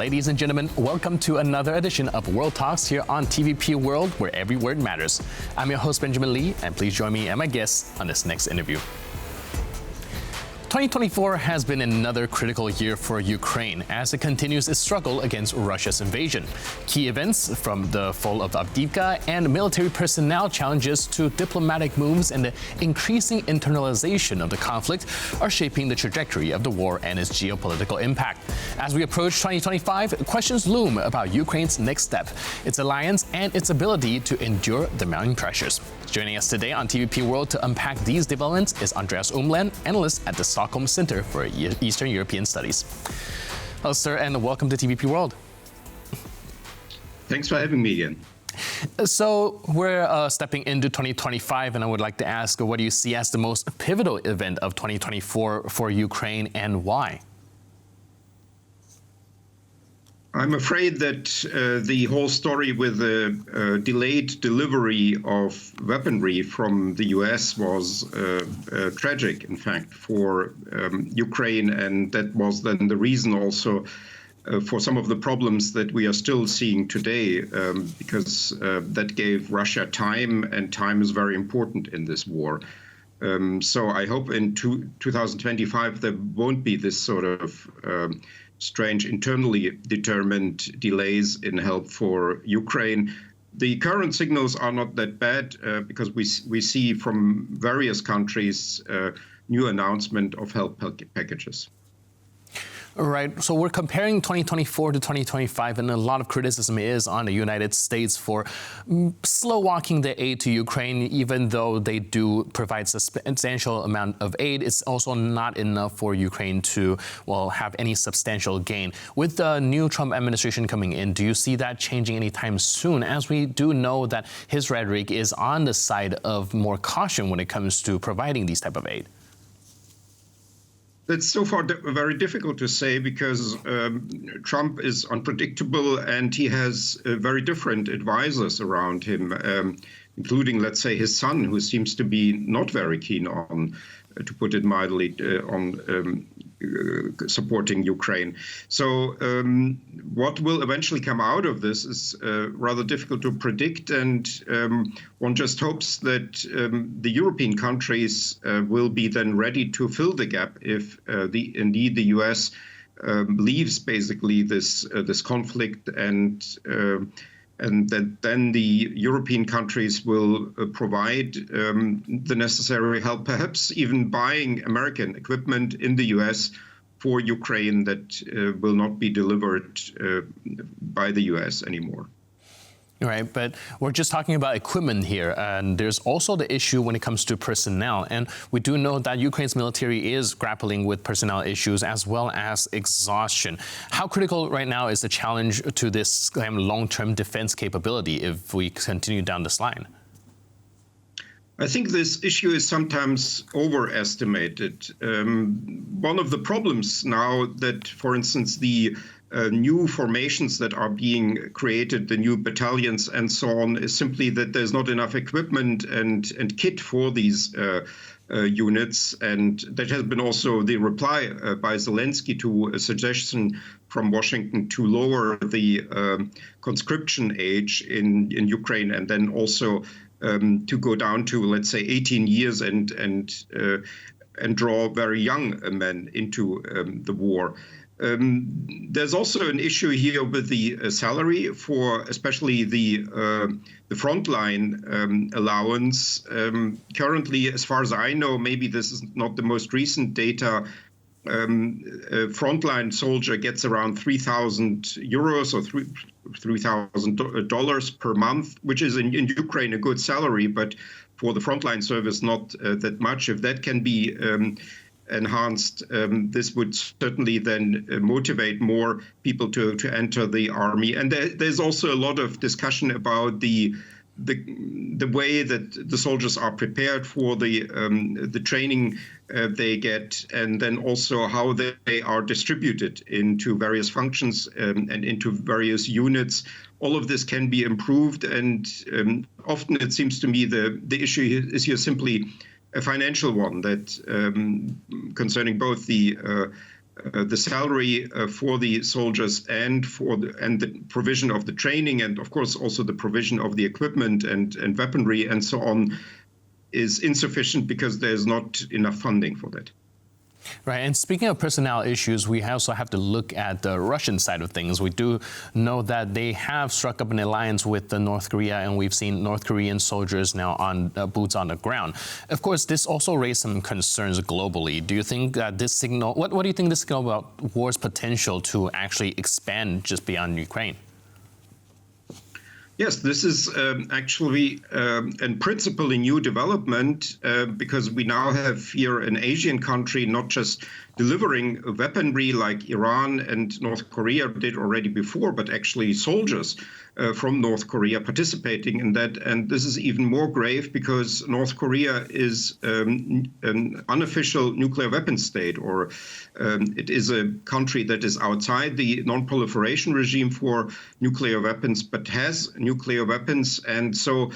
Ladies and gentlemen, welcome to another edition of World Talks here on TVP World, where every word matters. I'm your host, Benjamin Lee, and please join me and my guests on this next interview. 2024 has been another critical year for Ukraine as it continues its struggle against Russia's invasion. Key events from the fall of Avdiivka and military personnel challenges to diplomatic moves and the increasing internalization of the conflict are shaping the trajectory of the war and its geopolitical impact. As we approach 2025, questions loom about Ukraine's next step, its alliance, and its ability to endure the mounting pressures. Joining us today on TVP World to unpack these developments is Andreas Umland, analyst at the Stockholm Center for Eastern European Studies. Hello, sir, and welcome to TVP World. Thanks for having me again. So we're stepping into 2025, and I would like to ask, what do you see as the most pivotal event of 2024 for Ukraine, and why? I'm afraid that the whole story with the delayed delivery of weaponry from the US was tragic, in fact, for Ukraine. And that was then the reason also for some of the problems that we are still seeing today, because that gave Russia time, and time is very important in this war. So I hope in 2025 there won't be this sort of strange internally determined delays in help for Ukraine. The current signals are not that bad because we see from various countries new announcement of help packages. Right. So we're comparing 2024 to 2025, and a lot of criticism is on the United States for slow walking the aid to Ukraine. Even though they do provide substantial amount of aid, it's also not enough for Ukraine to, well, have any substantial gain. With the new Trump administration coming in, do you see that changing anytime soon? As we do know that his rhetoric is on the side of more caution when it comes to providing these type of aid. That's so far very difficult to say because Trump is unpredictable and he has very different advisors around him, including, let's say, his son, who seems to be not very keen on, to put it mildly, on supporting Ukraine. So what will eventually come out of this is rather difficult to predict, and one just hopes that the European countries will be then ready to fill the gap if indeed the US leaves basically this conflict, and that then the European countries will provide the necessary help, perhaps even buying American equipment in the US for Ukraine that will not be delivered by the US anymore. Right, but we're just talking about equipment here, and there's also the issue when it comes to personnel. And we do know that Ukraine's military is grappling with personnel issues as well as exhaustion. How critical right now is the challenge to this long-term defense capability if we continue down this line? I think this issue is sometimes overestimated. One of the problems now that, for instance, the new formations that are being created, the new battalions and so on, is simply that there's not enough equipment and kit for these units. And that has been also the reply by Zelensky to a suggestion from Washington to lower the conscription age in Ukraine, and then also to go down to, let's say, 18 years and draw very young men into the war. There's also an issue here with the salary for especially the frontline allowance. Currently, as far as I know, maybe this is not the most recent data, a frontline soldier gets around 3,000 euros or $3,000 per month, which is in Ukraine a good salary, but for the frontline service not that much. If that can be enhanced, this would certainly then motivate more people to enter the army. And there's also a lot of discussion about the way that the soldiers are prepared for the training they get, and then also how they are distributed into various functions and into various units. All of this can be improved, and often it seems to me the issue is here simply a financial one, that concerning both the the salary for the soldiers and the provision of the training, and of course also the provision of the equipment and weaponry and so on, is insufficient because there's not enough funding for that. Right, and speaking of personnel issues, we also have to look at the Russian side of things. We do know that they have struck up an alliance with North Korea, and we've seen North Korean soldiers now on boots on the ground. Of course, this also raised some concerns globally. Do you think that this signal, what do you think this signal about war's potential to actually expand just beyond Ukraine? Yes, this is actually in principle a new development because we now have here an Asian country not just delivering weaponry like Iran and North Korea did already before, but actually soldiers from North Korea participating in that. And this is even more grave because North Korea is an unofficial nuclear weapon state, or it is a country that is outside the non-proliferation regime for nuclear weapons, but has nuclear weapons. And so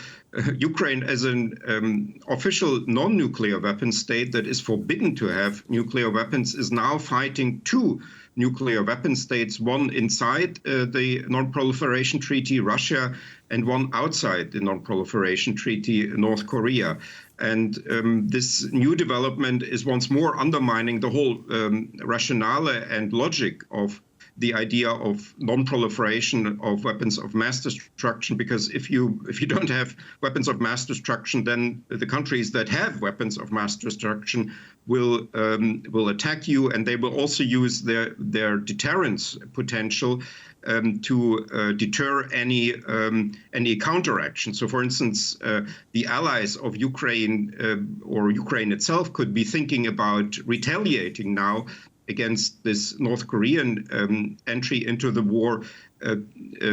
Ukraine, as an official non-nuclear weapon state that is forbidden to have nuclear weapons, is now fighting two nuclear weapon states, one inside the non-proliferation treaty, Russia, and one outside the non-proliferation treaty, North Korea. And this new development is once more undermining the whole rationale and logic of the idea of non-proliferation of weapons of mass destruction, because if you don't have weapons of mass destruction, then the countries that have weapons of mass destruction will attack you, and they will also use their deterrence potential to deter any counteraction. So, for instance, the allies of Ukraine or Ukraine itself could be thinking about retaliating now against this North Korean entry into the war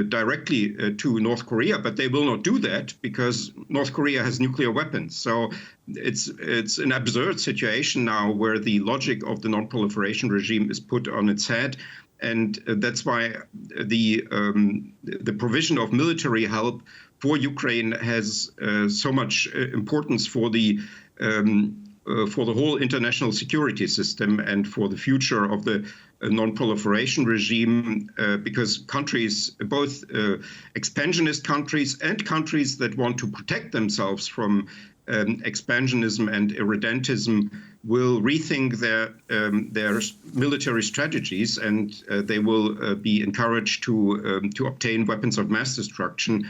directly to North Korea, but they will not do that because North Korea has nuclear weapons. So it's an absurd situation now where the logic of the non-proliferation regime is put on its head. And that's why the provision of military help for Ukraine has so much importance for the whole international security system and for the future of the non-proliferation regime, because countries, both expansionist countries and countries that want to protect themselves from expansionism and irredentism, will rethink their military strategies, and they will be encouraged to obtain weapons of mass destruction.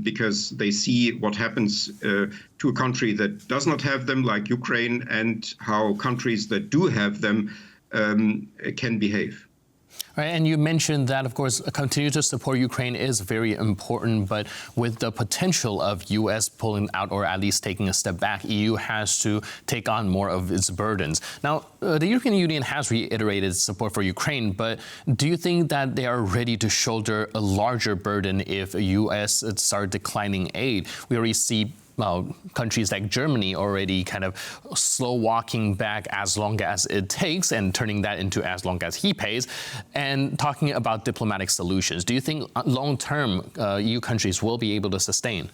Because they see what happens to a country that does not have them, like Ukraine, and how countries that do have them can behave. Right, and you mentioned that, of course, continue to support Ukraine is very important, but with the potential of U.S. pulling out or at least taking a step back, EU has to take on more of its burdens. Now, the European Union has reiterated support for Ukraine, but do you think that they are ready to shoulder a larger burden if U.S. start declining aid? We already see countries like Germany already kind of slow walking back as long as it takes and turning that into as long as he pays, and talking about diplomatic solutions. Do you think long term EU countries will be able to sustain?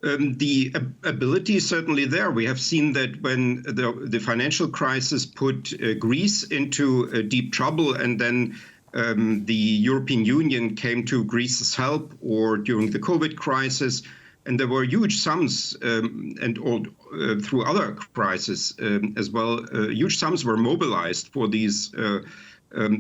The ability is certainly there. We have seen that when the financial crisis put Greece into deep trouble, and then the European Union came to Greece's help, or during the COVID crisis, and there were huge sums, through other crises as well, huge sums were mobilized for these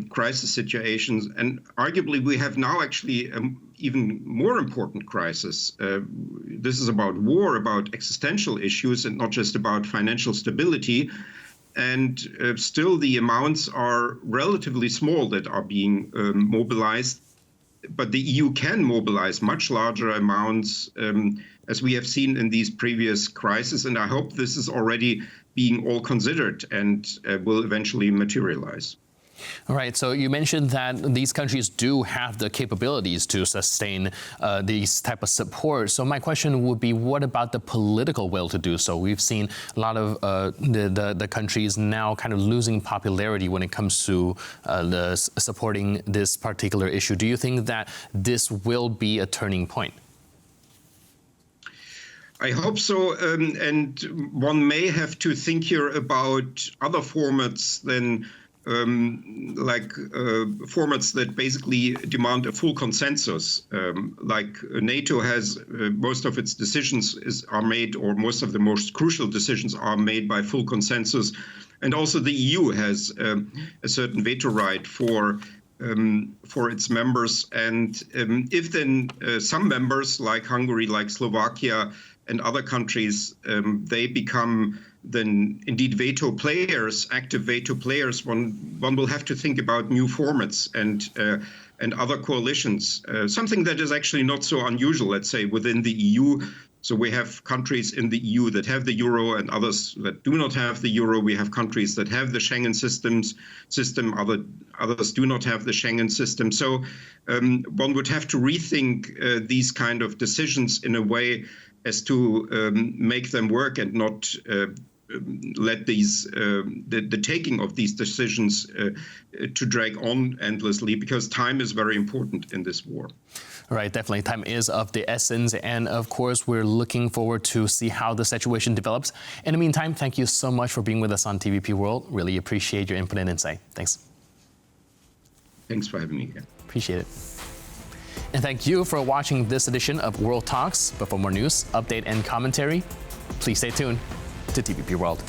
crisis situations. And arguably, we have now actually even more important crisis. This is about war, about existential issues, and not just about financial stability. And still the amounts are relatively small that are being mobilized. But the EU can mobilize much larger amounts, as we have seen in these previous crises. And I hope this is already being all considered and will eventually materialize. All right. So you mentioned that these countries do have the capabilities to sustain these type of support. So my question would be, what about the political will to do so? We've seen a lot of the countries now kind of losing popularity when it comes to supporting this particular issue. Do you think that this will be a turning point? I hope so, and one may have to think here about other formats than formats that basically demand a full consensus. Like NATO has most of its decisions are made, or most of the most crucial decisions are made by full consensus, and also the EU has a certain veto right for its members. And if then some members, like Hungary, like Slovakia, and other countries, they become then indeed veto players, active veto players, one will have to think about new formats and other coalitions. Something that is actually not so unusual, let's say, within the EU. So we have countries in the EU that have the euro and others that do not have the euro. We have countries that have the Schengen system. Others do not have the Schengen system. So one would have to rethink these kind of decisions in a way as to make them work and not let the taking of these decisions to drag on endlessly, because time is very important in this war. Right, definitely. Time is of the essence. And of course, we're looking forward to see how the situation develops. In the meantime, thank you so much for being with us on TVP World. Really appreciate your input and insight. Thanks. Thanks for having me here. Appreciate it. And thank you for watching this edition of World Talks. But for more news, update, and commentary, please stay tuned to TVP World.